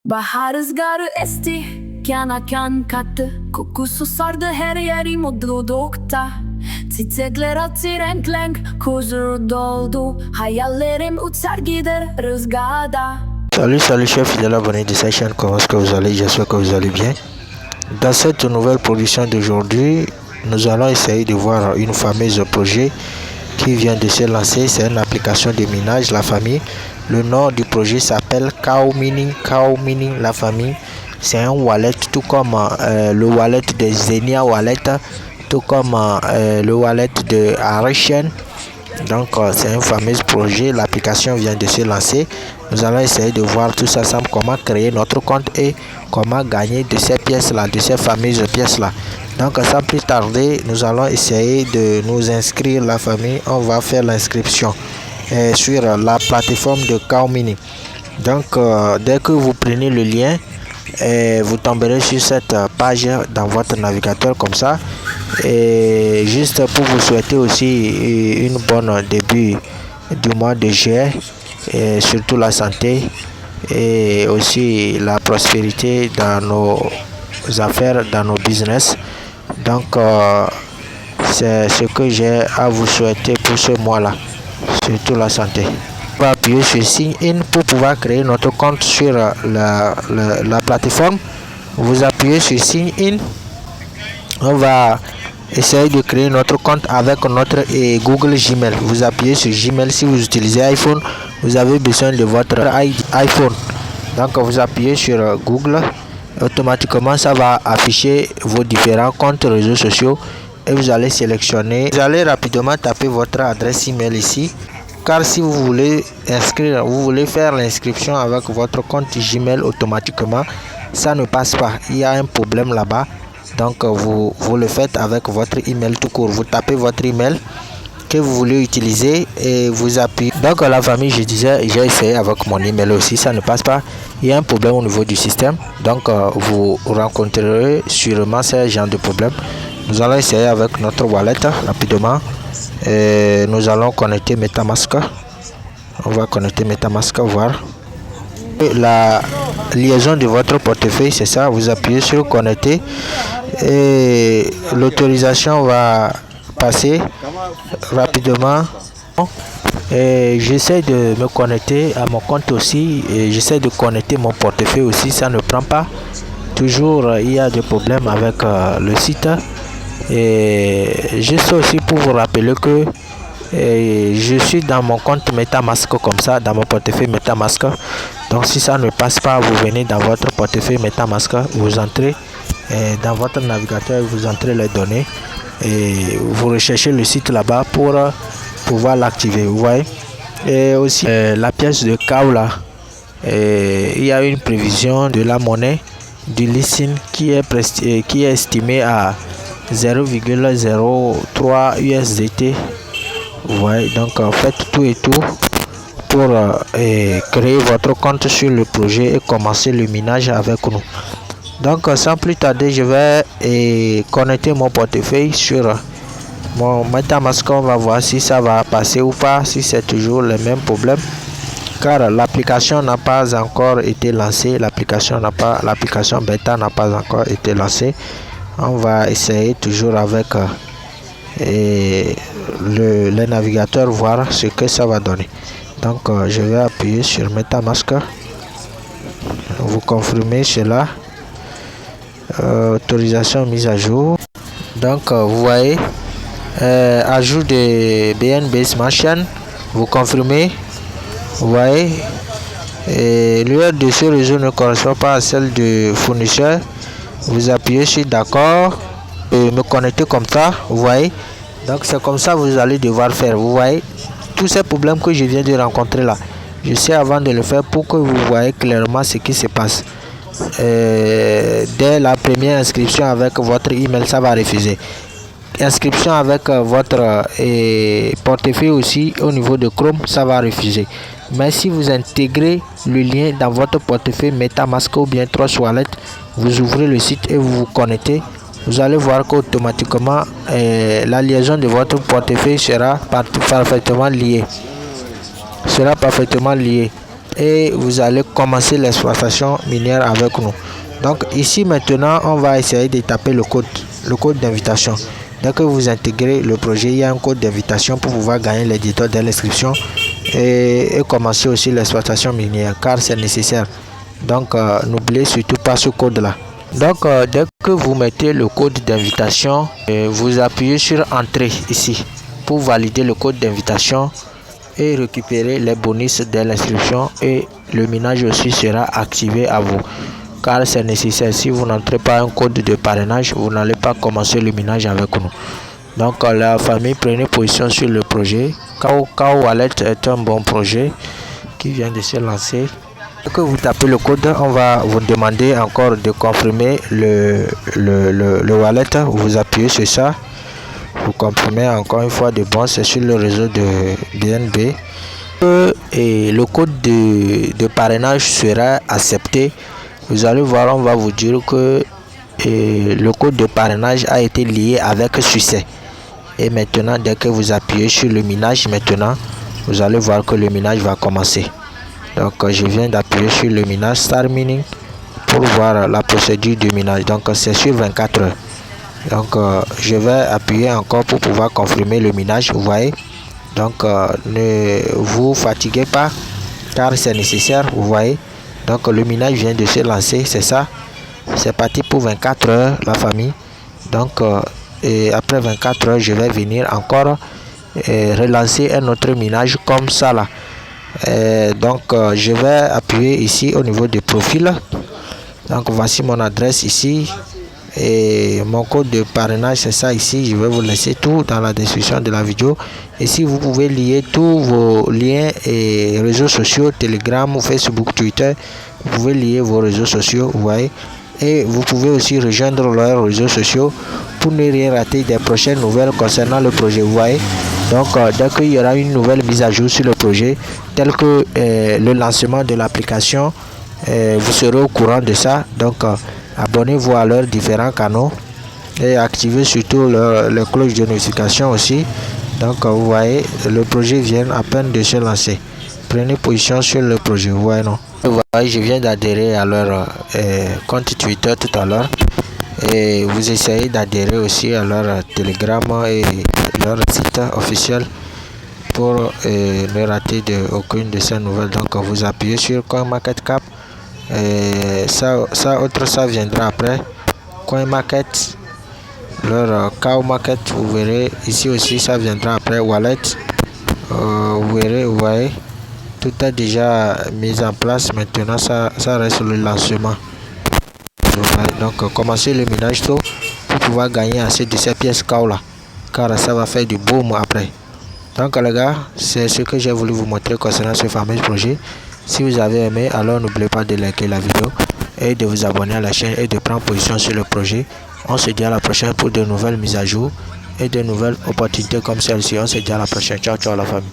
Bahar rüzgarı esti, kana kan kattı. Kokusu sardı her yeri mutlulukta. Çiçekler açtı renk renk, huzur doldu. Hayallerim uçar gider rüzgarda. Salut chers fidèles abonnés de cette chaîne, comment est-ce que vous allez? J'espère que vous allez bien. Dans cette nouvelle production d'aujourd'hui, nous allons essayer de voir une fameuse projet qui vient de se lancer. C'est une application de minage, la famille. Le nom du projet s'appelle Cow Mining, la famille. C'est un wallet, tout comme le wallet de Xenia Wallet, tout comme le wallet de Arishen. Donc c'est un fameux projet, l'application vient de se lancer. Nous allons essayer de voir tous ensemble comment créer notre compte et comment gagner de ces pièces là, de ces fameuses pièces là. Donc sans plus tarder, nous allons essayer de nous inscrire, la famille. On va faire l'inscription sur la plateforme de Cow Mining. Donc dès que vous prenez le lien, vous tomberez sur cette page dans votre navigateur comme ça. Et juste pour vous souhaiter aussi une bonne début du mois de juillet, et surtout la santé et aussi la prospérité dans nos affaires, dans nos business. Donc c'est ce que j'ai à vous souhaiter pour ce mois-là, surtout la santé. On va appuyer sur Sign In pour pouvoir créer notre compte sur la plateforme. Vous appuyez sur Sign In. On va essayer de créer notre compte avec notre Google Gmail. Vous appuyez sur Gmail. Si vous utilisez iPhone, vous avez besoin de votre iPhone. Donc vous appuyez sur Google. Automatiquement, ça va afficher vos différents comptes réseaux sociaux et vous allez sélectionner. Vous allez rapidement taper votre adresse email ici. Car si vous voulez inscrire, vous voulez faire l'inscription avec votre compte Gmail automatiquement, ça ne passe pas. Il y a un problème là-bas. Donc vous le faites avec votre email tout court. Vous tapez votre email que vous voulez utiliser et vous appuyez. Donc la famille, je disais, j'ai essayé avec mon email aussi, ça ne passe pas. Il y a un problème au niveau du système. Donc vous rencontrerez sûrement ce genre de problème. Nous allons essayer avec notre wallet rapidement. Et nous allons connecter MetaMask. On va connecter MetaMask, voir la liaison de votre portefeuille, c'est ça. Vous appuyez sur connecter et l'autorisation va passer rapidement. Et j'essaie de me connecter à mon compte aussi et j'essaie de connecter mon portefeuille aussi, ça ne prend pas. Toujours il y a des problèmes avec le site. Et juste aussi pour vous rappeler que je suis dans mon compte MetaMask comme ça, dans mon portefeuille MetaMask. Donc si ça ne passe pas, vous venez dans votre portefeuille MetaMask, vous entrez dans votre navigateur, vous entrez les données et vous recherchez le site là-bas pour pouvoir l'activer. Vous voyez. Et aussi la pièce de Cow là, il y a une prévision de la monnaie du listing qui est estimée à 0,03 USDT. Vous voyez, donc faites tout et tout pour créer votre compte sur le projet et commencer le minage avec nous. Donc sans plus tarder, je vais connecter mon portefeuille sur mon MetaMask. On va voir si ça va passer ou pas, si c'est toujours le même problème, car l'application n'a pas encore été lancée. L'application bêta n'a pas encore été lancée. On va essayer toujours avec le navigateur, voir ce que ça va donner. Donc je vais appuyer sur MetaMask. Vous confirmez cela. Autorisation mise à jour. Donc vous voyez, ajout de BNB Machine. Vous confirmez. Vous voyez, l'URL de ce réseau ne correspond pas à celle du fournisseur. Vous appuyez sur d'accord et me connecter comme ça. Vous voyez, donc c'est comme ça vous allez devoir faire. Vous voyez tous ces problèmes que je viens de rencontrer là, je sais avant de le faire pour que vous voyez clairement ce qui se passe. Dès la première inscription avec votre email, ça va refuser. Inscription avec votre portefeuille aussi au niveau de Chrome, ça va refuser. Mais si vous intégrez le lien dans votre portefeuille MetaMask ou bien Trust Wallet, vous ouvrez le site et vous vous connectez, vous allez voir qu'automatiquement la liaison de votre portefeuille sera parfaitement liée. et vous allez commencer l'exploitation minière avec nous. Donc ici maintenant, on va essayer de taper le code d'invitation. Dès que vous intégrez le projet, il y a un code d'invitation pour pouvoir gagner les détails de l'inscription et commencer aussi l'exploitation minière car c'est nécessaire. Donc n'oubliez surtout pas ce code là. Donc dès que vous mettez le code d'invitation, vous appuyez sur entrée ici pour valider le code d'invitation et récupérer les bonus de l'inscription, et le minage aussi sera activé à vous car c'est nécessaire. Si vous n'entrez pas un code de parrainage, vous n'allez pas commencer le minage avec nous. Donc la famille, prenez position sur le projet. Kao Wallet est un bon projet qui vient de se lancer. Dès que vous tapez le code, on va vous demander encore de confirmer le wallet. Vous appuyez sur ça, vous confirmez encore une fois de bon, c'est sur le réseau de BNB. Et le code de parrainage sera accepté. Vous allez voir, on va vous dire que le code de parrainage a été lié avec succès. Et maintenant, dès que vous appuyez sur le minage, maintenant, vous allez voir que le minage va commencer. Donc, je viens d'appuyer sur le minage Start Mining pour voir la procédure du minage. Donc, c'est sur 24 heures. Donc, je vais appuyer encore pour pouvoir confirmer le minage. Vous voyez. Donc, ne vous fatiguez pas car c'est nécessaire. Vous voyez. Donc le minage vient de se lancer, c'est ça. C'est parti pour 24 heures la famille. Donc et après 24 heures, je vais venir encore relancer un autre minage comme ça là. Donc je vais appuyer ici au niveau des profils. Donc voici mon adresse ici. Et mon code de parrainage, c'est ça ici. Je vais vous laisser tout dans la description de la vidéo. Ici vous pouvez lier tous vos liens et réseaux sociaux, Telegram, Facebook, Twitter. Vous pouvez lier vos réseaux sociaux, vous voyez. Et vous pouvez aussi rejoindre leurs réseaux sociaux pour ne rien rater des prochaines nouvelles concernant le projet, vous voyez. Donc dès qu'il y aura une nouvelle mise à jour sur le projet, tel que le lancement de l'application, vous serez au courant de ça. Donc abonnez-vous à leurs différents canaux et activez surtout les cloches de notification aussi. Donc vous voyez, le projet vient à peine de se lancer. Prenez position sur le projet, vous voyez, non? Vous voyez, je viens d'adhérer à leur compte Twitter tout à l'heure. Et vous essayez d'adhérer aussi à leur Telegram et leur site officiel pour ne rater aucune de ces nouvelles. Donc vous appuyez sur CoinMarketCap. Ça viendra après. CoinMarket, leur Kao Market, vous verrez ici aussi, ça viendra après. Wallet, vous verrez, vous voyez, tout est déjà mis en place. Maintenant ça reste le lancement. Donc commencez le minage tôt pour pouvoir gagner assez de ces pièces Kao là, car ça va faire du boom après. Donc les gars, c'est ce que j'ai voulu vous montrer concernant ce fameux projet. Si vous avez aimé, alors n'oubliez pas de liker la vidéo et de vous abonner à la chaîne et de prendre position sur le projet. On se dit à la prochaine pour de nouvelles mises à jour et de nouvelles opportunités comme celle-ci. On se dit à la prochaine. Ciao, ciao la famille.